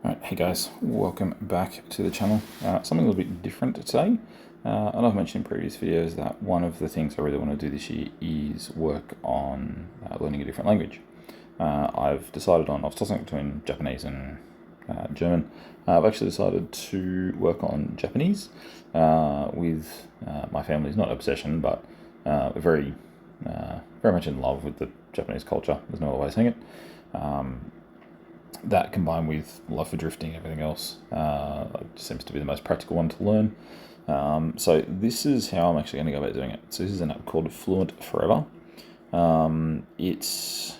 Alright, hey guys, welcome back to the channel. Something a little bit different today. And I've mentioned in previous videos that one of the things I really want to do this year is work on learning a different language. I've decided on, I was tossing up between Japanese and German. I've actually decided to work on Japanese with my family's not obsession, but we're very much in love with the Japanese culture. There's no other way of saying it. That combined with love for drifting and everything else seems to be the most practical one to learn. So this is how I'm actually going to go about doing it. So this is an app called Fluent Forever. It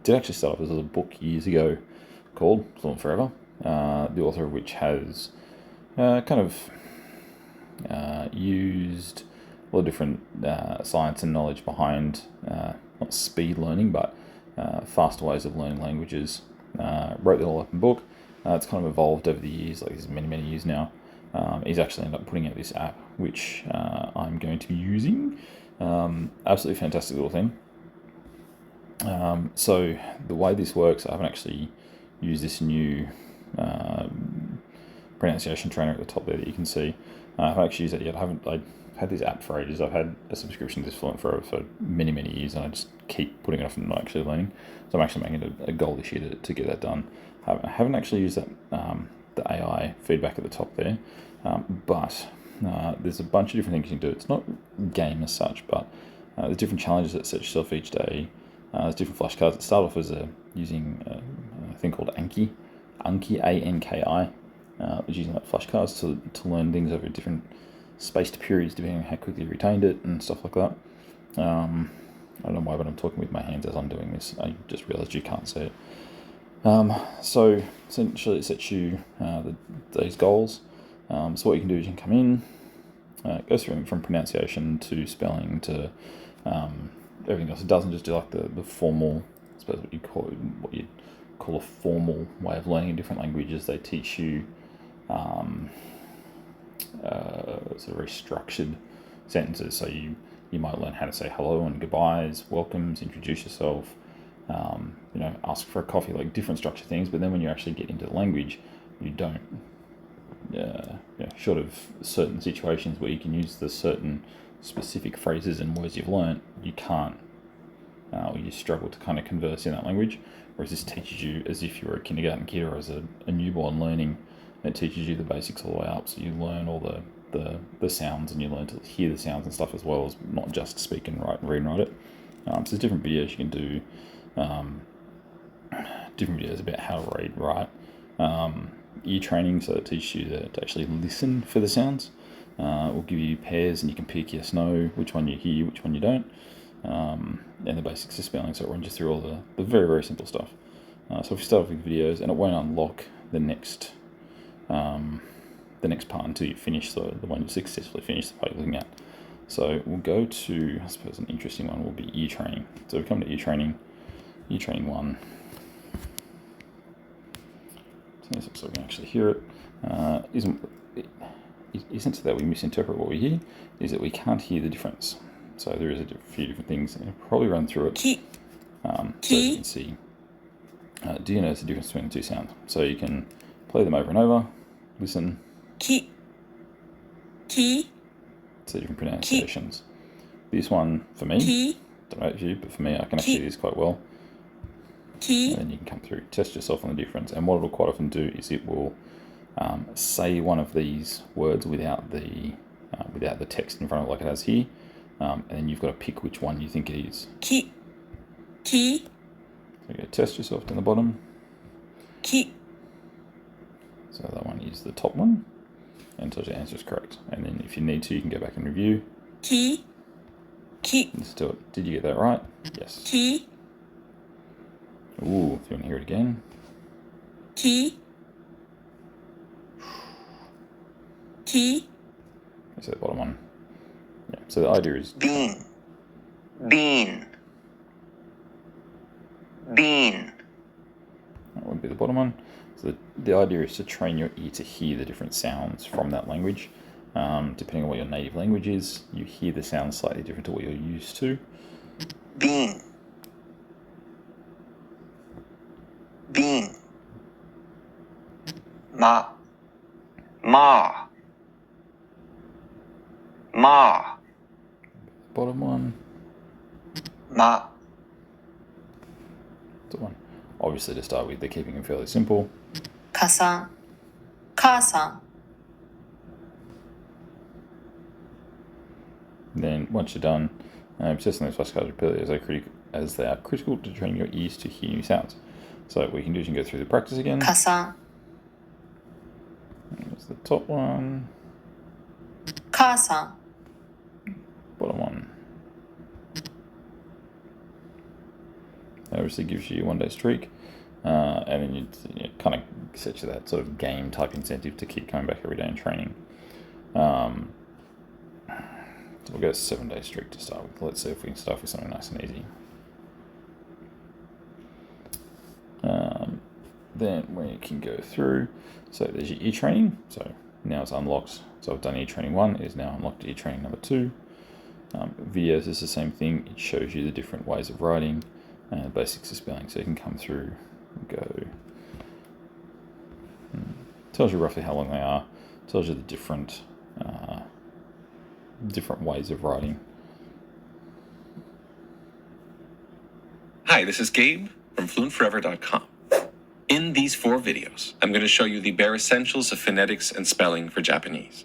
did actually start off as a book years ago called Fluent Forever, the author of which has used a lot of different science and knowledge behind not speed learning, but faster ways of learning languages. Wrote it all up in a book. It's kind of evolved over the years, like this is many years now. He's actually ended up putting out this app, which I'm going to be using. Absolutely fantastic little thing. So the way this works, I haven't actually used this new pronunciation trainer at the top there that you can see. I haven't actually used it yet. I've had this app for ages. I've had a subscription to this Fluent Forever for many years, and I just keep putting it off and not actually learning. So I'm actually making it a goal this year to get that done. I haven't actually used that the AI feedback at the top there, but there's a bunch of different things you can do. It's not game as such, but there's different challenges that set yourself each day. There's different flashcards that start off as using a thing called Anki, A-N-K-I, which is using like flashcards to learn things over different spaced periods depending on how quickly you retained it and stuff like that. I don't know why, but I'm talking with my hands as I'm doing this. I just realised you can't see it. So essentially it sets you these goals. So what you can do is you can come in, go through from pronunciation to spelling to everything else. It doesn't just do like the formal, I suppose what you call a formal way of learning different languages. They teach you sort of very structured sentences. So you might learn how to say hello and goodbyes, welcomes, introduce yourself, ask for a coffee, like different structured things. But then when you actually get into the language, you don't, short of certain situations where you can use the certain specific phrases and words you've learnt, you can't, or you struggle to kind of converse in that language. Whereas this teaches you as if you were a kindergarten kid or as a newborn learning. It teaches you the basics all the way up, so you learn all the sounds, and you learn to hear the sounds and stuff as well as not just speak and write and read and write it. So there's different videos you can do, different videos about how to read, write. Ear training, so it teaches you to actually listen for the sounds. We'll give you pairs, and you can pick yes, no, which one you hear, which one you don't, and the basics of spelling. So it runs you through all the very simple stuff. So if you start off with videos, and it won't unlock the next part until you finish the one you successfully finished the part you're looking at. So we'll go to, I suppose an interesting one will be ear training. So we come to ear training 1. So we can actually hear it. Isn't that we misinterpret what we hear, is that we can't hear the difference. So there is a few different things, and I'll probably run through it. So you can see, do you notice the difference between the two sounds? So you can play them over and over, listen. Ki. So different pronunciations. This one, for me, don't know about you, but for me, I can actually do this quite well. And then you can come through, test yourself on the difference. And what it'll quite often do is it will say one of these words without the text in front of it like it has here. And then you've got to pick which one you think it is. Ki. So you go test yourself down the bottom. Ki. So that one is the top one, and tells you the answer is correct. And then if you need to, you can go back and review. Ki. Let's do it. Did you get that right? Yes. Ki. Ooh, if you want to hear it again. Ki. So the bottom one. Yeah. So the idea is Bean. that would be the bottom one. So the idea is to train your ear to hear the different sounds from that language. Depending on what your native language is, you hear the sounds slightly different to what you're used to. Bean. Ma. Ma. Ma. Bottom one. Ma. Top one. Obviously, to start with, they're keeping them fairly simple. 母さん。母さん。 Then, once you're done, processing those flashcards repeatedly as they are critical to train your ears to hear new sounds. So what you can do is you can go through the practice again. 母さん。 That's the top one. 母さん。 Bottom one. That obviously gives you a 1 day streak, and then you kind of set you that sort of game type incentive to keep coming back every day and training. So we'll go 7 day streak to start with. Let's see if we can start with something nice and easy. Then we can go through. So there's your ear training. So now it's unlocked. So I've done ear training 1. It is now unlocked ear training number 2. Videos is the same thing. It shows you the different ways of writing and the basics of spelling. So you can come through and go. Tells you roughly how long they are. Tells you the different ways of writing. Hi, this is Gabe from FluentForever.com. In these 4 videos, I'm going to show you the bare essentials of phonetics and spelling for Japanese.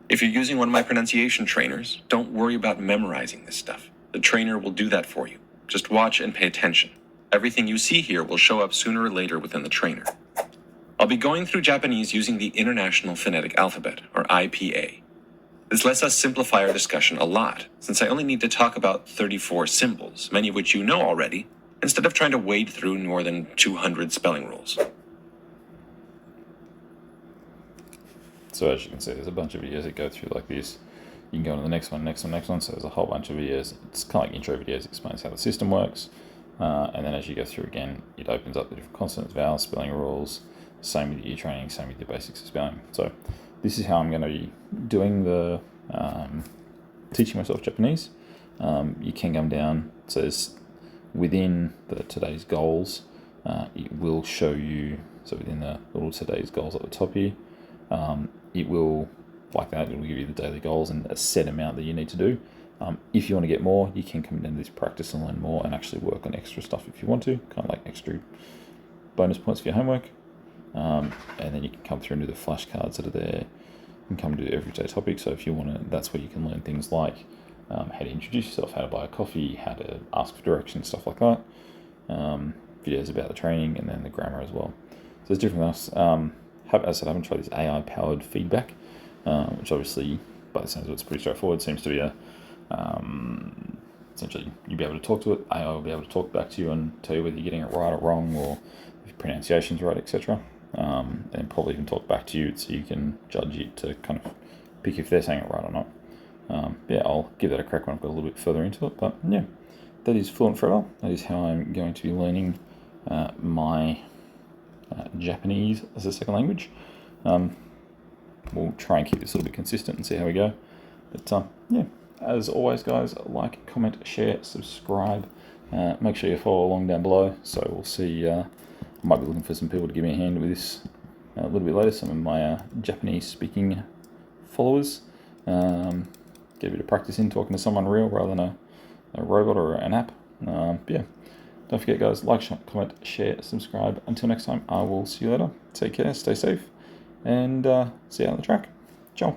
If you're using one of my pronunciation trainers, don't worry about memorizing this stuff. The trainer will do that for you. Just watch and pay attention. Everything you see here will show up sooner or later within the trainer. I'll be going through Japanese using the International Phonetic Alphabet, or IPA. This lets us simplify our discussion a lot, since I only need to talk about 34 symbols, many of which you know already, instead of trying to wade through more than 200 spelling rules. So as you can see, there's a bunch of videos that go through like this. You can go on to the next one. So there's a whole bunch of videos. It's kind of like intro videos, explains how the system works. And then as you go through again, it opens up the different consonants, vowels, spelling rules. Same with your ear training, same with your basics of spelling. So this is how I'm going to be doing the teaching myself Japanese. You can come down. So there's within today's goals, it will show you. So within the little today's goals at the top here, it will, like that, it will give you the daily goals and a set amount that you need to do. If you want to get more, you can come down to this practice and learn more and actually work on extra stuff if you want to, kind of like extra bonus points for your homework. And then you can come through and do the flashcards that are there and come do everyday topics. So if you want to, that's where you can learn things like how to introduce yourself, how to buy a coffee, how to ask for directions, stuff like that. Videos about the training and then the grammar as well. So there's different things. As I said, I haven't tried this AI-powered feedback, which obviously, by the sounds of it, it's pretty straightforward. It seems to be essentially you'll be able to talk to it. AI will be able to talk back to you and tell you whether you're getting it right or wrong, or if your pronunciation's right, etc. And probably even talk back to you so you can judge it to kind of pick if they're saying it right or not. I'll give that a crack when I've got a little bit further into it. But yeah, that is Fluent Forever. That is how I'm going to be learning my Japanese as a second language. We'll try and keep this a little bit consistent and see how we go. But as always, guys, like, comment, share, subscribe. Make sure you follow along down below. So we'll see. I might be looking for some people to give me a hand with this a little bit later. Some of my Japanese-speaking followers. Get a bit of practice in talking to someone real rather than a robot or an app. Don't forget, guys, like, comment, share, subscribe. Until next time, I will see you later. Take care, stay safe, and see you on the track. Ciao.